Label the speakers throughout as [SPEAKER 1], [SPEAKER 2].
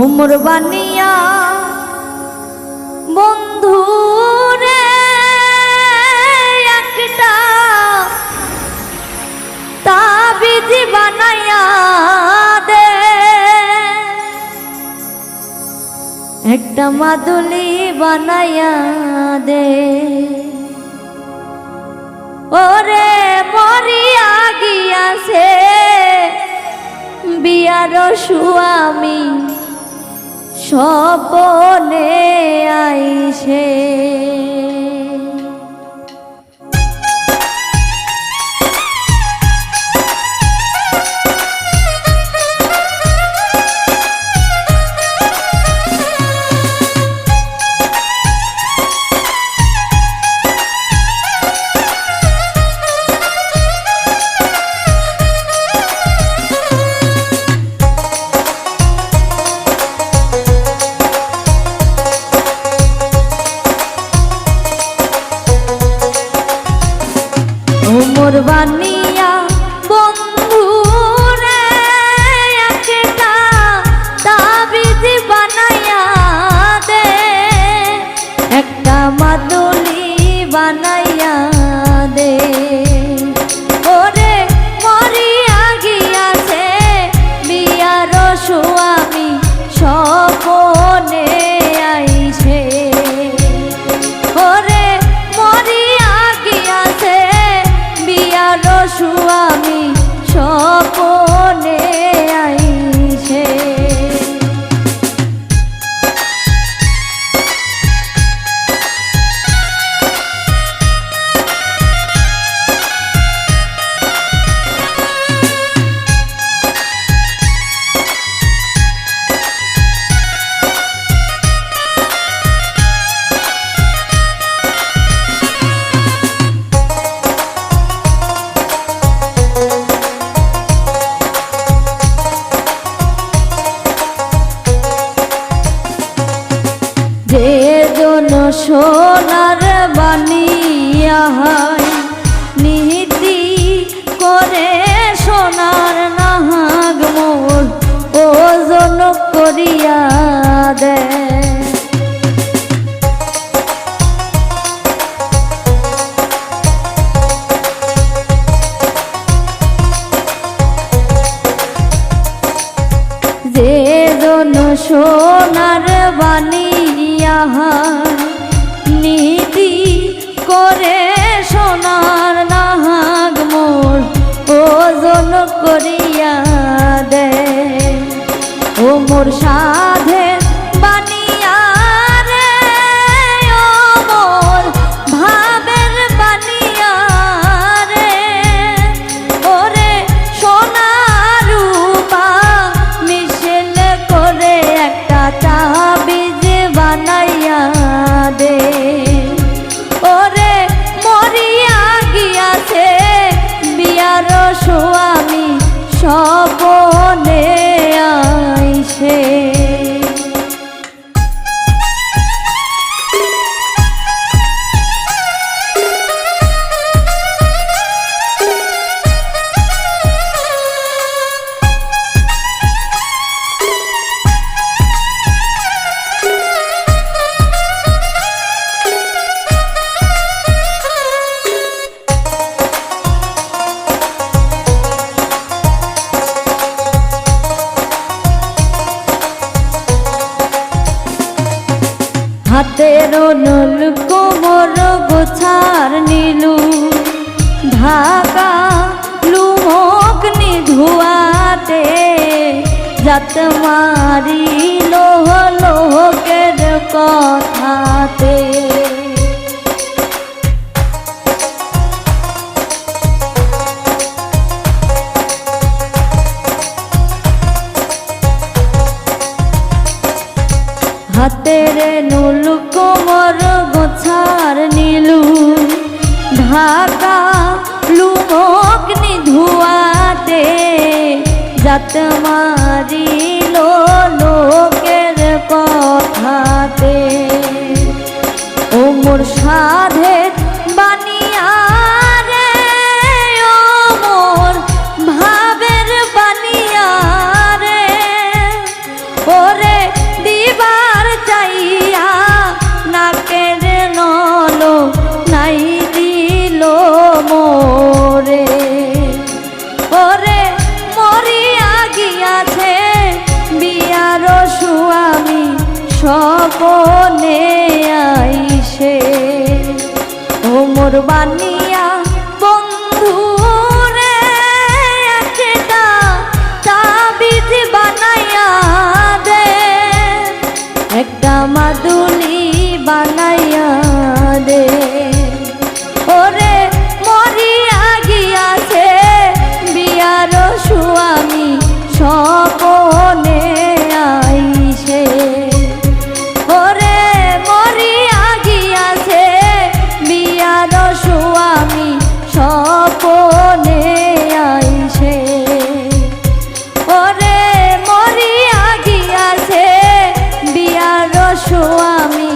[SPEAKER 1] উমর বানিয়া বন্ধু রে একটা তাবিজ বানাইয়া দে, একটা মাদুলি বানাইয়া দে। ওরে মরিয়া গিয়াছে বিয়ার স্বামী স্বপনে আইছে। উমর বানিয়া বন্ধু রে একটা তাবিজ বানাইয়া দে, একটা মাদুলি বানাইয়া দে। ওরে মরিয়া গিয়াছে বিয়ার স্বামী স্বপনে আইছে। ওরে মরিয়া গিয়াছে বিয়ার স্বামী স্বপনে আইছে। যে জন সোনার বানিয়া হয় নীতি করে সোনার নাহাগ মোর ওজন করিয়া দে। যে জন সোনার বানিয়া নীতি করে সোনার নাহাগ মোর ওজন করিয়া দে। ও মোর সাধের বানিয়া রে, ও মোর ভাবের বানিয়া রে। ওরে সোনা রূপা মিশেল করে একটা তাবিজ বানাইয়া দে। ওরে মরিয়া গিয়াছে বিয়ার স্বামী স্বপনে আইছে। হাতের নল কোমর গোছার নীলু ঢাকা লুমক নিধুয়াতে জাত মারিল লোকের কথাতে। হাতের নুল কোমর গোছার নীলু ঢাকা লুমক নিধুয়াতে জাত মারিল লোকের কথাতে। ও মোর সাধের বানিয়া রে, ও মোর ভাবের বানিয়া রে। ওরে স্বপনে আইসে ও মোর বানিয়া বন্ধু রে একটা তাবিজ বানাইয়া দে একটা মাদুলি বানাইয়া দে ওরে মরিয়া গিয়াছে বিয়ার স্বামী স্বপনে আইসে ওরে মরিয়া গিয়াছে বিয়ার স্বামী স্বপনে আইসে ওরে মরিয়া গিয়াছে বিয়ার স্বামী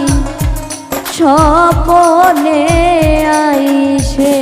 [SPEAKER 1] স্বপনে আইসে।